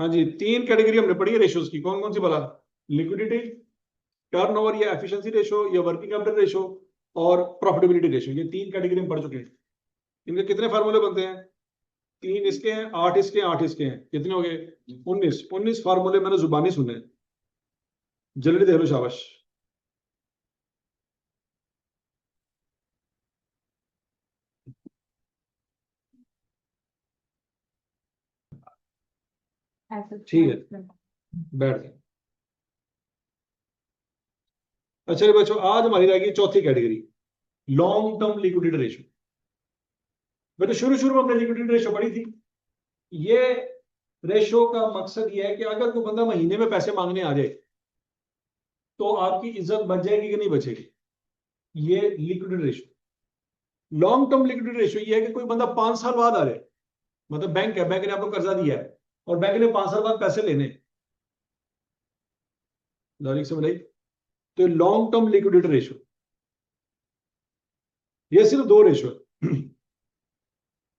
हाँ जी, 3 कैटेगरी हमने पढ़ी है रेशियोज की। कौन कौन सी बोला? लिक्विडिटी, टर्नओवर या एफिशिएंसी रेशो या वर्किंग कैपिटल रेशो और प्रॉफिटेबिलिटी रेशो। ये 3 कैटेगरी हम पढ़ चुके हैं। इनके कितने फार्मूले बनते हैं? 3 इसके हैं, 8 इसके हैं, 8 इसके हैं। कितने हो गए? 19 फार्मूले मैंने जुबानी सुने। जल्दी देख लो, शाबाश। ठीक है, बैठ गए। अच्छा जी बच्चों, आज हमारी रहेगी चौथी category, long term liquidity ratio. बेटा शुरू शुरू में हमने लिक्विडिटी रेशो पढ़ी थी। ये रेशो का मकसद ये है कि अगर कोई बंदा महीने में पैसे मांगने आ जाए तो आपकी इज्जत बच जाएगी कि नहीं बचेगी। ये liquidity ratio. Long term liquidity ratio ये है कि कोई बंदा 5 साल बाद आ जाए, मतलब बैंक है, बैंक ने आपको कर्जा दिया है और बैंक ने 5 साल बाद पैसे लेने। लॉजिक समझ आई? तो लॉन्ग टर्म लिक्विडिटी रेशो, ये सिर्फ 2 रेशो है।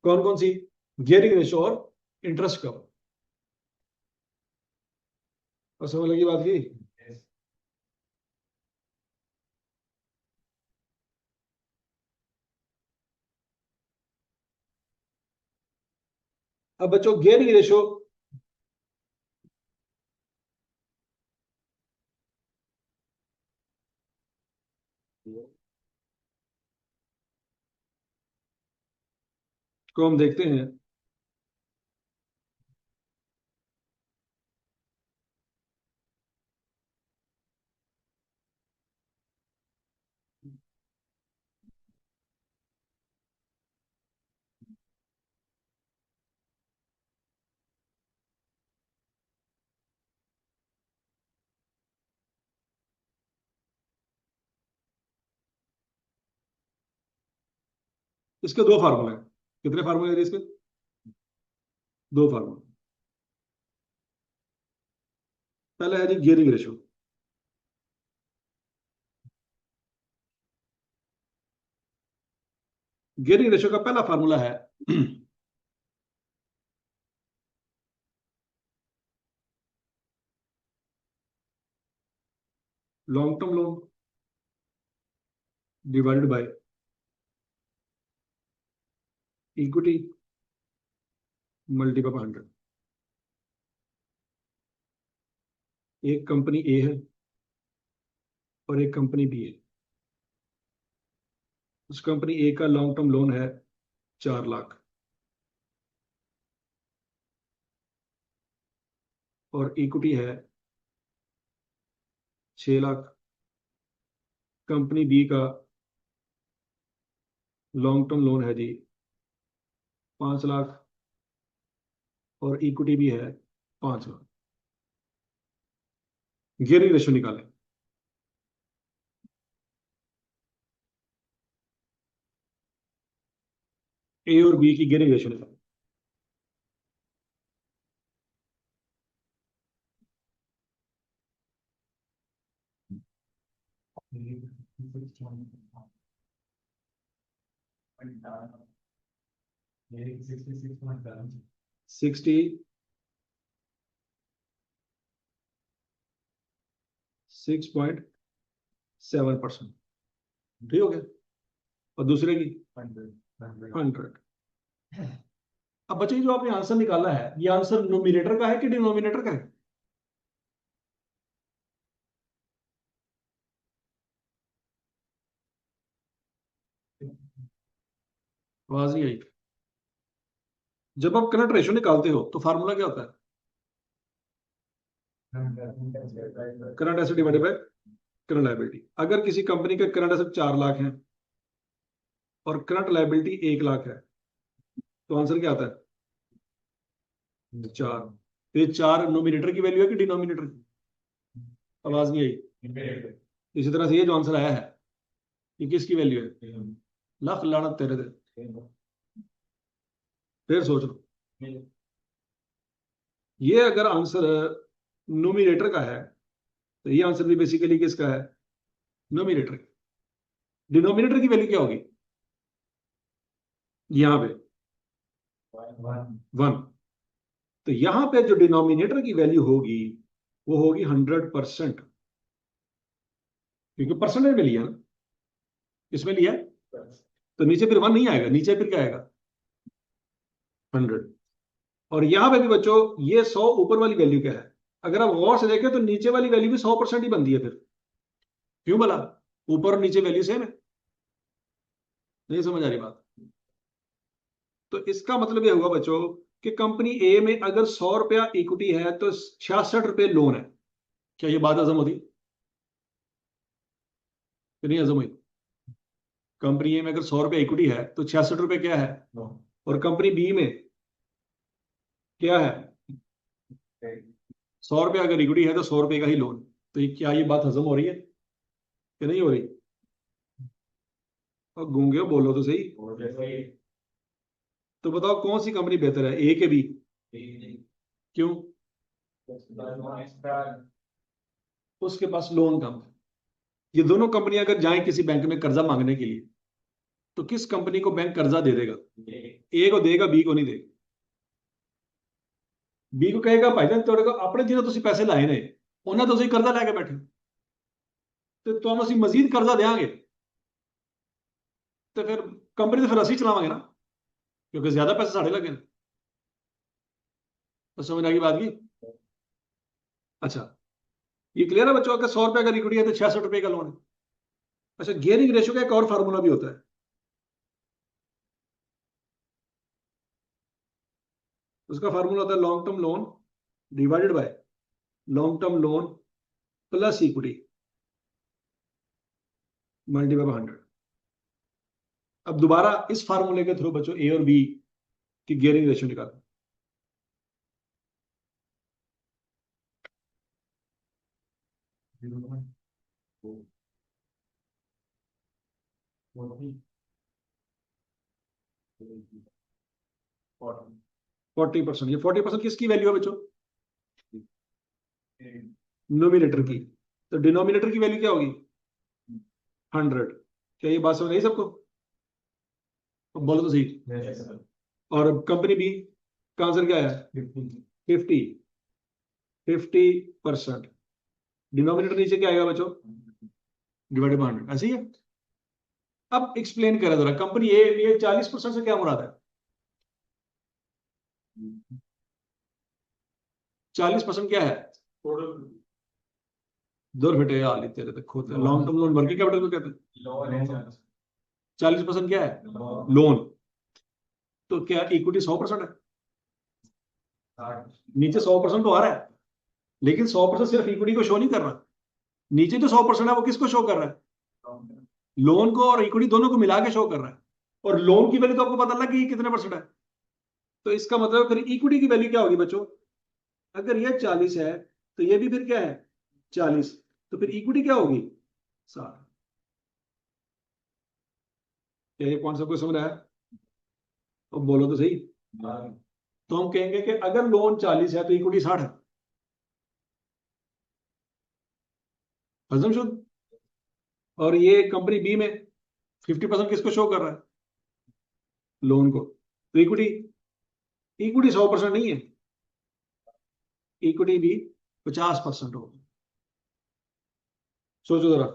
कौन कौन सी? गियरिंग रेशो और इंटरेस्ट कवर। और समझ लगी बात की? अब बच्चों गियरिंग रेशो, को हम देखते हैं। इसके 2 फार्मूले हैं। कितने फार्मूले हैं इसके? 2 फार्मूले। पहला है जी गियरिंग रेशो। गियरिंग रेशो का पहला फार्मूला है long term loan divided by equity multiple 100। एक कंपनी ए है और एक कंपनी बी है। उस कंपनी ए का लॉन्ग टर्म लोन है 4 लाख और इक्विटी है 6 लाख। कंपनी बी का लॉन्ग टर्म लोन है जी 5 लाख और इक्विटी भी है 5 लाख। गियरिंग रेशो निकालें। ए और बी की गियरिंग रेशो निकालें। सिक्सटी 6.7%। ठीक हो गया। और दूसरे की 100। अब बच्चों जो आपने आंसर निकाला है, ये आंसर नोमिनेटर का है कि डिनोमिनेटर का है? आवाज नहीं आई। जब आप करंट रेशो निकालते हो तो फार्मूला क्या होता है? Current asset divided by current liability. अगर किसी कंपनी का करंट एसेट 4 लाख है और करंट लायबिलिटी 1 लाख है तो आंसर क्या आता है? 4। तो ये 4 नोमिनेटर की वैल्यू है कि डिनोमिनेटर की? आवाज नहीं आई। इसी तरह से ये जो आंसर आया है ये किसकी वैल्यू है? लाख लानत तेरे दे। फिर सोच लो, ये अगर आंसर नोमिनेटर का है तो ये आंसर भी बेसिकली किसका है? नोमिनेटर। डिनोमिनेटर की वैल्यू क्या होगी यहां पे? 1। तो यहां पे जो डिनोमिनेटर की वैल्यू होगी वो होगी 100%, क्योंकि परसेंटेज में लिया ना, इसमें लिया, तो नीचे फिर 1 नहीं आएगा, नीचे फिर क्या आएगा 100। और यहां पे भी बच्चों ये 100 ऊपर वाली वैल्यू क्या है, अगर आप गौर से देखें तो नीचे वाली वैल्यू भी 100% ही बनती है फिर, क्यों भला, ऊपर और नीचे वैल्यू सेम है, नहीं समझ आ रही बात। तो इसका मतलब ये हुआ बच्चों कि कंपनी ए में अगर 100 रुपया इक्विटी है तो 66 रुपये लोन है। क्या ये बात हजम होती कि नहीं हजम हुई? कंपनी ए में अगर 100 रुपया इक्विटी है तो 66 रुपये क्या है, और कंपनी बी में क्या है, 100 रुपया अगर इक्विटी है तो 100 रुपये का ही लोन। तो ये क्या ये बात हजम हो रही है कि नहीं हो रही? और गूंगे हो, बोलो तो सही। तो बताओ कौन सी कंपनी बेहतर है, ए के बी? क्यों? उसके पास लोन कम है। ये दोनों कंपनियां अगर जाएं किसी बैंक में कर्जा मांगने के लिए तो किस कंपनी को बैंक कर्जा दे देगा? ए को देगा, बी को नहीं देगा। बी को कहेगा भाईजान तेरे को अपने जिन्हें तुम पैसे लाए ने उन्हें तुम कर्जा लैके बैठे तो तुम असं मजीद कर्जा देंगे, तो फिर कंपनी तो फिर असं चलावे ना, क्योंकि ज्यादा पैसे साढ़े लगे। तो समझ आ गई बात की? अच्छा, ये क्लियर है बच्चों? अगर 100 रुपए का इक्विटी है तो 66 रुपए का लोन है। अच्छा, गियरिंग रेशियो का एक और फार्मूला भी होता है। उसका फार्मूला होता है long term loan divided by long term loan plus equity multiply by 100। अब दोबारा इस फार्मूले के थ्रू बच्चों ए और बी की गियरिंग रेशियो निकालो। फोर्टी परसेंट, ये 40% किसकी वैल्यू है बच्चों? नोमिनेटर की। तो डिनोमिनेटर की वैल्यू क्या होगी 100। क्या ये बात समझ नहीं सबको? तो बोलो तो सही। और कंपनी बी का आंसर क्या है 50% डिनोमिनेटर नीचे क्या आएगा बच्चों डिवाइडेड बाय 100, ऐसे ही है। अब एक्सप्लेन करें जरा, कंपनी ए लिए 40% से क्या मुराद है? 40% क्या है? दो बेटे यार तेरे तो खुद long term loan working capital को कहते हैं। 40% क्या है लोन, तो क्या इक्विटी 100% है? नीचे 100% तो आ रहा है, लेकिन 100% सिर्फ इक्विटी को शो नहीं कर रहा, नीचे जो 100% है वो किसको शो कर रहा है? लोन को और इक्विटी दोनों को मिला के शो कर रहा है। और लोन की वैल्यू तो आपको पता लग गई कितने परसेंट है। तो इसका मतलब फिर इक्विटी की वैल्यू क्या होगी बच्चों? अगर ये 40 है तो ये भी फिर क्या है 40, तो फिर इक्विटी क्या होगी 60। क्या ये कौन सा कोई समझ रहा है? तो बोलो तो सही। तो हम कहेंगे कि अगर लोन 40 है तो इक्विटी 60 है। शुद्ध। और ये कंपनी बी में 50% किसको शो कर रहा है? लोन को। तो इक्विटी, इक्विटी 100% नहीं है, इक्विटी भी 50% होगी। सोचो जरा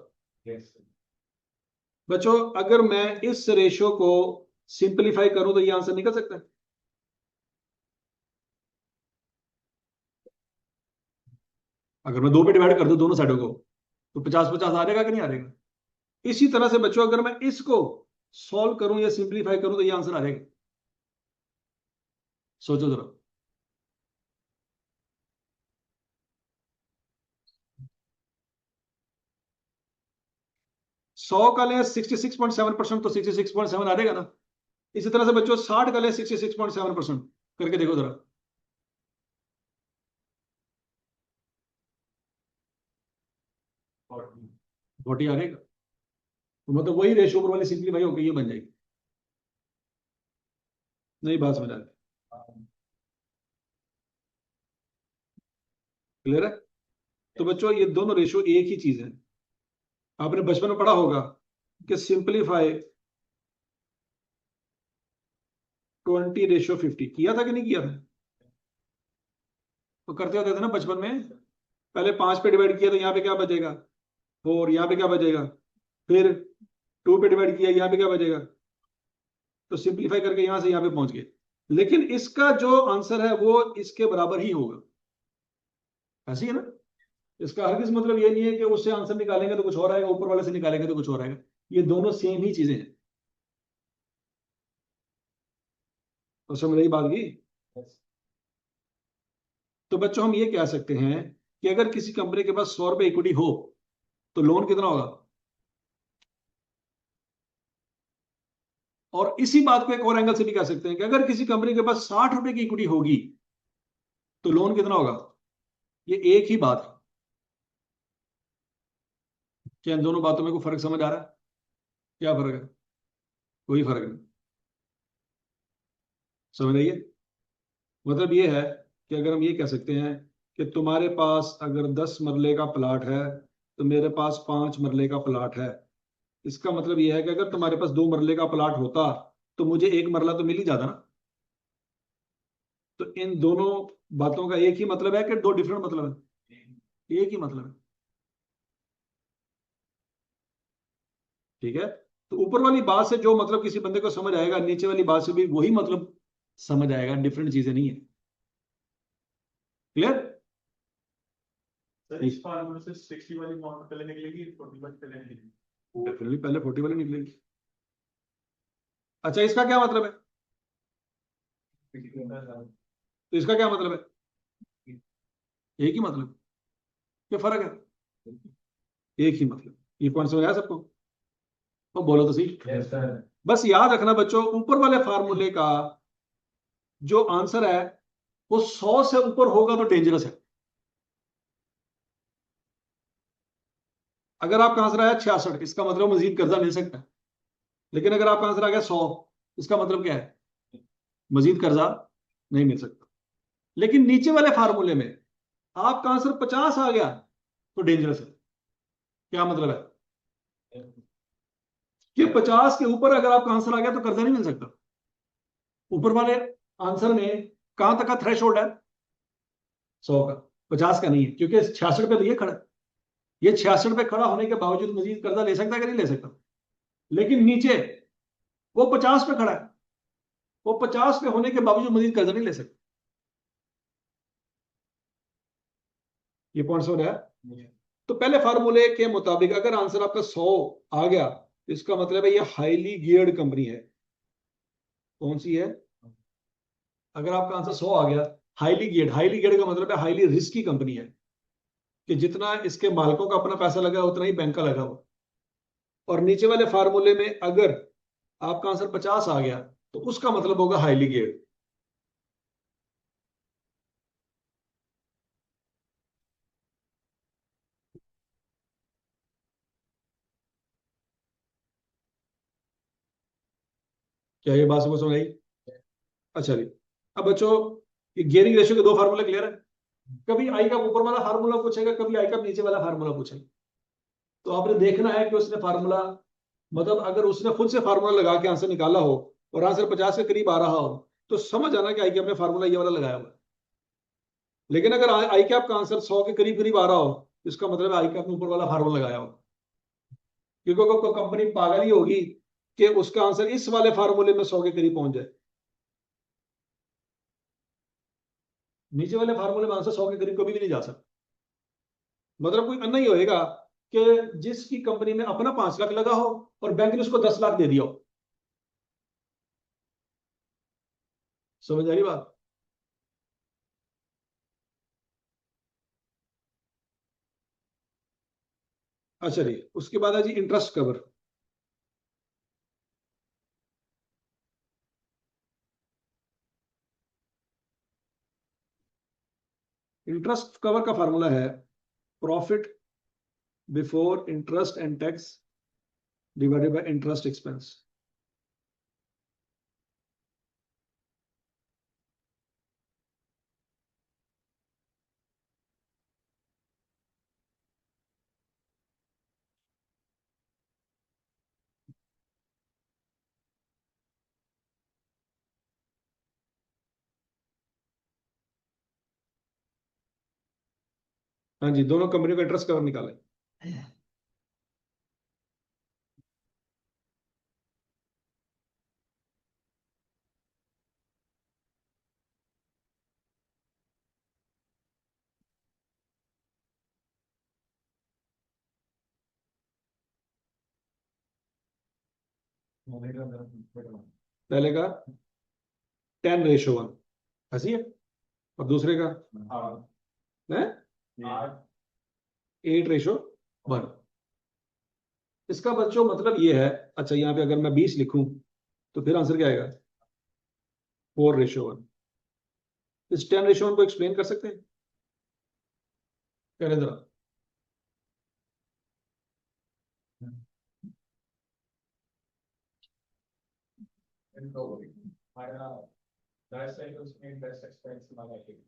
बच्चों, अगर मैं इस रेशियो को सिंपलीफाई करूं तो ये आंसर निकल सकता है। अगर मैं 2 पे डिवाइड कर दूं दोनों साइडों को तो 50-50 आ जाएगा कि नहीं आ जाएगा? इसी तरह से बच्चों अगर मैं इसको सॉल्व करूं या सिंपलीफाई करूं तो ये आंसर आ जाएगा। सोचो जरा। 100 का लें 66.7% तो 66.7 आ जाएगा ना। इसी तरह से बच्चों 60 का लें 66.7% करके देखो जरा। 40 आ जाएगा। तो मतलब वही रेशियो ऊपर वाली सिंपलीफाई होकर ये बन जाएगी। नहीं बात समझ आ गई? क्लियर है? तो बच्चों ये दोनों रेशियो एक ही चीज है। आपने बचपन में पढ़ा होगा कि सिंपलीफाई 20:50 किया था कि नहीं किया था? तो करते होते थे ना बचपन में, पहले 5 पे डिवाइड किया तो यहाँ पे क्या बचेगा 4, यहाँ पे क्या बचेगा, फिर 2 पे डिवाइड किया यहाँ पे क्या बचेगा, तो सिंप्लीफाई करके यहां से यहाँ पे पहुंच गए। लेकिन इसका जो आंसर है वो इसके बराबर ही होगा, ऐसी है ना। इसका हरगिज मतलब ये नहीं है कि उससे आंसर निकालेंगे तो कुछ और आएगा, ऊपर वाले से निकालेंगे तो कुछ और आएगा। ये दोनों सेम ही चीजें हैं। तो समझ रही बात की। तो बच्चों हम ये कह सकते हैं कि अगर किसी कंपनी के पास 100 रुपए इक्विटी हो तो लोन कितना होगा। और इसी बात को एक और एंगल से भी कह सकते हैं कि अगर किसी कंपनी के पास 60 रुपए की इक्विटी होगी तो लोन कितना होगा। ये एक ही बात है। क्या इन दोनों बातों में कोई फर्क समझ आ रहा है। क्या फर्क है। कोई फर्क नहीं। समझ रही है। मतलब ये है कि अगर हम ये कह सकते हैं कि तुम्हारे पास अगर 10 मरले का प्लाट है तो मेरे पास 5 मरले का प्लाट है। इसका मतलब ये है कि अगर तुम्हारे पास 2 मरले का प्लाट होता तो मुझे 1 मरला तो मिल ही जाता ना। तो इन दोनों बातों का एक ही मतलब है कि दो डिफरेंट मतलब है। एक ही मतलब है। ठीक है। तो ऊपर वाली बात से जो मतलब किसी बंदे को समझ आएगा नीचे वाली बात से भी वही मतलब समझ आएगा, डिफरेंट चीजें नहीं है। क्लियर। सर इस फार्मूले से 60 वाली अमाउंट पहले निकलेगी 40 वाली पहले निकलेगी। डेफिनेटली पहले 40 वाली निकलेगी। अच्छा इसका क्या मतलब है। तो इसका क्या मतलब है। एक ही मतलब। क्या फर्क है। एक ही मतलब। ये पॉइंट समझ आया सबको। तो बोलो तो सही। Yes sir. बस याद रखना बच्चों ऊपर वाले फार्मूले का जो आंसर है वो 100 से ऊपर होगा तो डेंजरस है। अगर आपका आंसर आया 66 इसका मतलब मजीद कर्जा मिल सकता है। लेकिन अगर आपका आंसर आ गया 100 इसका मतलब क्या है, मजीद कर्जा नहीं मिल सकता। लेकिन नीचे वाले फार्मूले में आपका आंसर 50 आ गया तो डेंजरस है। क्या मतलब है कि 50 के ऊपर अगर आपका आंसर आ गया तो कर्जा नहीं मिल सकता। ऊपर वाले आंसर में कहां तक का थ्रेश होल्ड है 100 का, 50 का नहीं है, क्योंकि 66 पे तो ये खड़ा है। ये 66 पे खड़ा होने के बावजूद मजीद कर्जा ले सकता है कि नहीं ले सकता। लेकिन नीचे वो 50 पे खड़ा है, वो 50 पे होने के बावजूद मजीद कर्जा नहीं ले सकता। ये पॉइंट समझ आया। तो पहले फार्मूले के मुताबिक अगर आंसर आपका 100 आ गया तो इसका मतलब है ये हाईली गियर्ड कंपनी है। कौन सी है। अगर आपका आंसर 100 आ गया, हाईली गियर्ड का मतलब है हाईली रिस्की कंपनी है, कि जितना इसके मालिकों का अपना पैसा लगा उतना ही बैंक का लगा हुआ। और नीचे वाले फार्मूले में अगर आपका आंसर 50 आ गया तो उसका मतलब होगा हाईली गियर्ड। क्या ये बात समझ आई। अच्छा जी। अब बच्चों ये गियरिंग रेशियो के दो फार्मूले क्लियर है। कभी आई का ऊपर वाला फार्मूला पूछेगा, कभी आई का नीचे वाला फार्मूला पूछेगा। तो आपने देखना है कि उसने फार्मूला मतलब अगर उसने खुद से फार्मूला लगा के आंसर निकाला हो और आंसर 50 के करीब आ रहा हो तो समझ आना कि आई कैप ने फार्मूला ये वाला लगाया हुआ है। लेकिन अगर आई कैप का आंसर 100 के करीब करीब आ रहा हो इसका मतलब है आई कैप ने ऊपर वाला फार्मूला लगाया हो। क्योंकि कंपनी पागल ही होगी कि उसका आंसर इस वाले फार्मूले में 100 के करीब पहुंच जाए। नीचे वाले फार्मूले में आंसर 100 के करीब कभी भी नहीं जा सकता। मतलब कोई अन्ना ही होएगा कि जिसकी कंपनी में अपना 5 लाख लगा हो और बैंक ने उसको 10 लाख दे दिया हो। समझ आ रही बात। अच्छा जी उसके बाद है जी इंटरेस्ट कवर। इंटरेस्ट कवर का फार्मूला है profit before interest and tax divided by interest expense. हाँ जी, दोनों कंपनियों का इंटरेस्ट कवर निकालें। पहले का 10:1 ऐसी है, और दूसरे का है 8:1। इसका बच्चों मतलब ये है, अच्छा यहाँ पे अगर मैं 20 लिखूं तो फिर आंसर क्या आएगा? 4:1। इस 10:1 को एक्सप्लेन कर सकते हैं? करें जरा।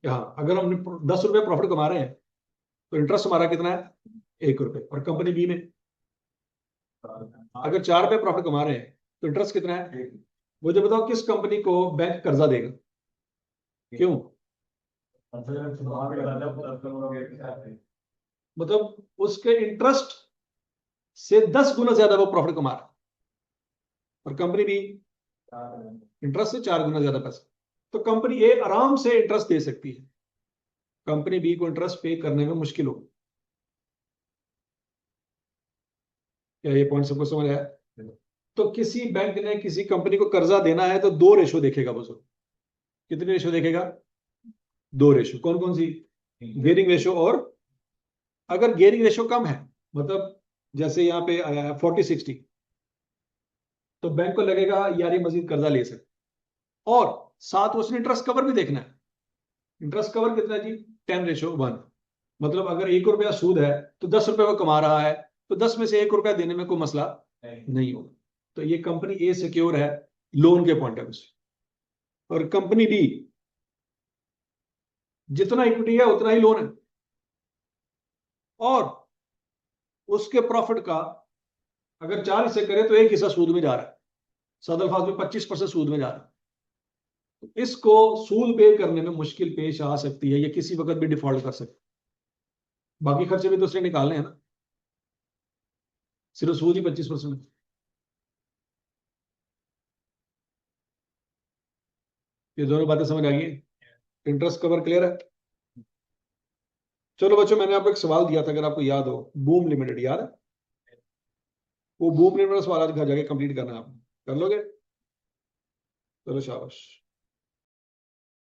हाँ, अगर हम 10 रुपए प्रॉफिट कमा रहे हैं तो इंटरेस्ट हमारा कितना है? 1 रुपए। और कंपनी बी में अगर 4 रुपए प्रॉफिट कमा रहे हैं तो इंटरेस्ट कितना है? मुझे बताओ किस कंपनी को बैंक कर्जा देगा? क्यों? मतलब उसके इंटरेस्ट से 10 गुना ज्यादा वो प्रॉफिट कमा रहा है, और कंपनी बी इंटरेस्ट से 4 गुना ज्यादा पैसा। तो कंपनी ए आराम से इंटरेस्ट दे सकती है, कंपनी बी को इंटरेस्ट पे करने में मुश्किल होगी। क्या ये पॉइंट सबको समझ आया? तो किसी बैंक ने किसी कंपनी को कर्जा देना है तो 2 रेशो देखेगा वो। कितनी रेशो देखेगा? 2 रेशो। कौन कौन सी? गियरिंग रेशो, और अगर गियरिंग रेशो कम है, मतलब जैसे यहाँ पे आया है 40-60, तो बैंक को लगेगा यार ये मजीद कर्जा ले सकते, और साथ उसने इंटरेस्ट कवर भी देखना है। इंटरेस्ट कवर कितना है जी? 10:1। मतलब अगर 1 रुपया सूद है तो 10 रुपए वो कमा रहा है, तो 10 में से 1 रुपया देने में कोई मसला नहीं होगा। तो ये कंपनी ए सिक्योर है लोन के पॉइंट ऑफ व्यू से, और कंपनी बी जितना इक्विटी है उतना ही लोन है, और उसके प्रॉफिट का अगर 4 हिस्से करे तो 1 हिस्सा सूद में जा रहा है। सदलफाज में 25% सूद में जा रहा है। तो इसको सूद पे करने में मुश्किल पेश आ सकती है, या किसी वक्त भी डिफॉल्ट कर सकती है। बाकी खर्चे भी दूसरे निकालने हैं ना, सिर्फ सूद ही 25%। ये दोनों बातें समझ आ गई? इंटरेस्ट कवर क्लियर है? चलो बच्चों, मैंने आपको एक सवाल दिया था, अगर आपको याद हो, बूम लिमिटेड याद है? वो बूम लिमिटेड सवाल आज घर जाके कंप्लीट करना है, आप कर लोगे? चलो शाबाश।